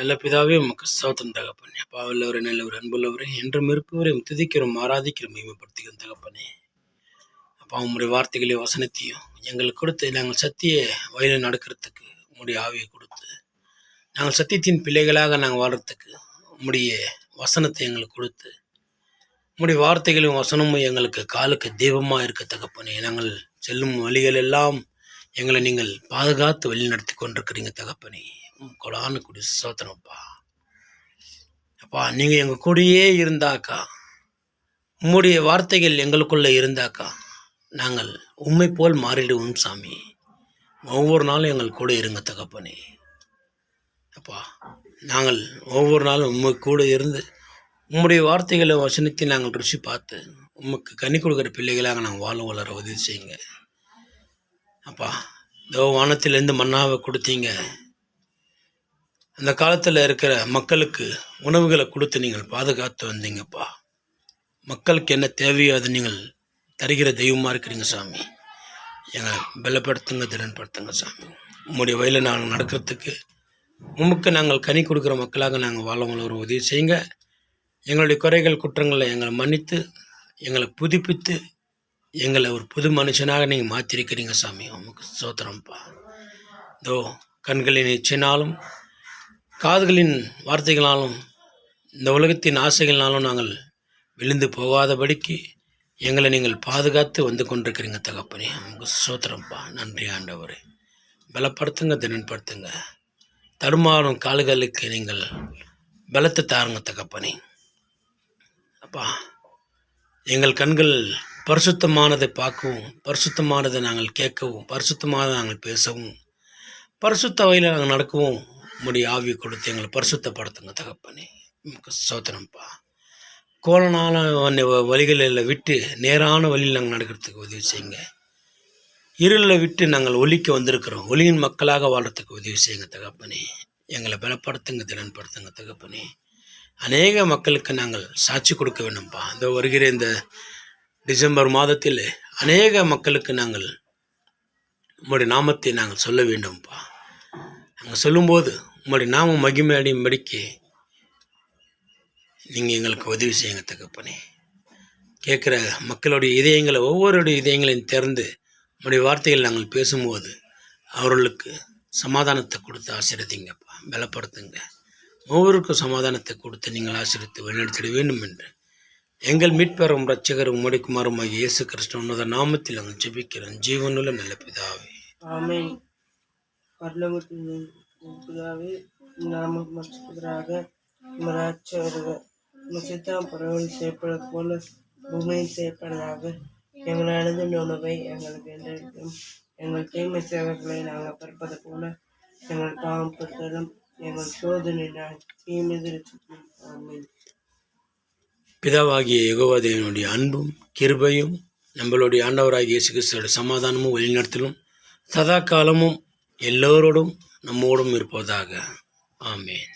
நல்ல பிதாவே உமக்கு ஸ்தோத்திரம் தகப்பனே. அப்பா வல்லவரே, நல்லவர், அன்புள்ளவரே, என்றும் இருப்பவரை துதிக்கிறோம், ஆராதிக்கிறோம், மகிமைப்படுத்துகிறோம் தகப்பனே. அப்பா உம்முடைய வார்த்தைகளை வசனத்தையும் எங்களுக்கு கொடுத்து நாங்கள் சத்திய வயலில் நடக்கிறதுக்கு உம்முடைய ஆவியை கொடுத்து நாங்கள் சத்தியத்தின் பிள்ளைகளாக நாங்கள் வாழ்கிறதுக்கு உம்முடைய வசனத்தை எங்களுக்கு கொடுத்து உம்முடைய வார்த்தைகளும் வசனமும் எங்களுக்கு காலுக்கு தெய்வமாக இருக்க தகப்பனே. நாங்கள் செல்லும் வழிகள் எல்லாம் எங்களை நீங்கள் பாதுகாத்து வழி நடத்தி கொண்டிருக்கிறீங்க தகப்பனே. கொடான்னு கூடிய சோத்திரம்ப்பா. அப்பா நீங்கள் எங்கள் கூடயே இருந்தாக்கா, உம்முடைய வார்த்தைகள் எங்களுக்குள்ளே இருந்தாக்கா நாங்கள் உண்மை போல் மாறிடுவோம் சாமி. ஒவ்வொரு நாளும் எங்கள் கூட இருங்க தகப்பனே. அப்பா நாங்கள் ஒவ்வொரு நாளும் உண்மை கூட இருந்து உம்முடைய வார்த்தைகளை வசனத்தை நாங்கள் ருசி பார்த்து உமக்கு கனி கொடுக்குற பிள்ளைகளாக நாங்கள் வாழ வளர உதவி செய்யுங்க. அப்பா வானத்திலேருந்து மன்னாவை கொடுத்தீங்க. அந்த காலத்தில் இருக்கிற மக்களுக்கு உணவுகளை கொடுத்து நீங்கள் பாதுகாத்து வந்தீங்கப்பா. மக்களுக்கு என்ன தேவையோ அதை நீங்கள் தருகிற தெய்வமாக இருக்கிறீங்க சாமி. எங்களை பலப்படுத்துங்க, திறன்படுத்துங்க சாமி. உம்முடைய வயலில் நாங்கள் நடக்கிறதுக்கு உமக்கு நாங்கள் கனி கொடுக்குற மக்களாக நாங்கள் வாழ வளர உதவி செய்யுங்க. எங்களுடைய குறைகள் குற்றங்களை எங்களை மன்னித்து எங்களை புதுப்பித்து எங்களை ஒரு புது மனுஷனாக நீங்கள் மாற்றிருக்கிறீங்க சாமி. உமக்கு ஸ்தோத்திரம்ப்பா. இதோ கண்களின் இச்சையினாலும் காதுகளின் வார்த்தைகளாலும் இந்த உலகத்தின் ஆசைகளாலும் நாங்கள் விழுந்து போகாதபடிக்கு எங்களை நீங்கள் பாதுகாத்து வந்து கொண்டிருக்கிறீங்க தகப்பனே. உமக்கு ஸ்தோத்திரம்ப்பா. நன்றி ஆண்டவரே. பலப்படுத்துங்க, திறன்படுத்துங்க. தடுமாறும் கால்களுக்கு நீங்கள் பலத்தை தாருங்க தகப்பனே. அப்பா எங்கள் கண்கள் பரிசுத்தமானதை பார்க்கவும், பரிசுத்தமானதை நாங்கள் கேட்கவும், பரிசுத்தமானதை நாங்கள் பேசவும், பரிசுத்த வழியில் நாங்கள் நடக்கவும் உம்முடைய ஆவியை கொடுத்து எங்களை பரிசுத்தப்படுத்துங்க தகப்பனே. நமக்கு ஸ்தோத்திரம்ப்பா. கோலனான வழிகளில் விட்டு நேரான வழியில் நாங்கள் நடக்கிறதுக்கு உதவி செய்யுங்க. இருளில் விட்டு நாங்கள் ஒளிக்கு வந்திருக்கிறோம். ஒளியின் மக்களாக வாழ்கிறதுக்கு உதவி செய்யுங்க தகப்பனே. எங்களை பலப்படுத்துங்க, திறன்படுத்துங்க தகப்பனே. அநேக மக்களுக்கு நாங்கள் சாட்சி கொடுக்க வேண்டும்ப்பா. இந்த வருகிற இந்த டிசம்பர் மாதத்தில் அநேக மக்களுக்கு நாங்கள் உம்முடைய நாமத்தை நாங்கள் சொல்ல வேண்டும்ப்பா. நாங்கள் சொல்லும்போது உம்முடைய நாமம் மகிமையடையும்படிக்கு நீங்கள் எங்களுக்கு உதவி செய்யுங்க தகப்பனே. கேட்குற மக்களுடைய இதயங்களை, ஒவ்வொருடைய இதயங்களையும் திறந்து உம்முடைய வார்த்தைகள் நாங்கள் பேசும்போது அவர்களுக்கு சமாதானத்தை கொடுத்து ஆசீர்வதிங்கப்பா. பலப்படுத்துங்க. ஒவ்வொருக்கும் சமாதானத்தை கொடுத்து நீங்கள் ஆசீர்வதித்து வழிநடத்திட வேண்டும் என்று எங்கள் மீட்பெறும் இரட்சகரும் உம்முடைய குமாரனுமாகிய இயேசு கிறிஸ்து உன்னத நாமத்தில் நாங்கள் ஜெபிக்கிறோம். ஜீவனுள்ள நல்ல பிதாவே, ஆமென். பரலோகத்தின் பிதாவே, நாமம் மகிமைப்படுவதாக. சித்தம் பரவல் செய்யப்படுவது போல பூமியில் செய்யப்படுவதாக. எங்கள் அழுதின் உணவை எங்களுக்கு என்றைக்கும் எங்கள் தீமை சேவைகளை நாங்கள் பிறப்பது போல எங்கள் பாவம் பெற்றாலும் எங்கள் சோதனை தீமைதிருச்சும். ஆமென். பிதாவாகிய யெகோவா தேவனுடைய அன்பும் கிருபையும் நம்மளுடைய ஆண்டவராகிய இயேசு கிறிஸ்துவோட சமாதானமும் வழிநடத்தலும் சதா காலமும் எல்லோரோடும் நம்மோடும் இருப்பதாக. ஆமென்.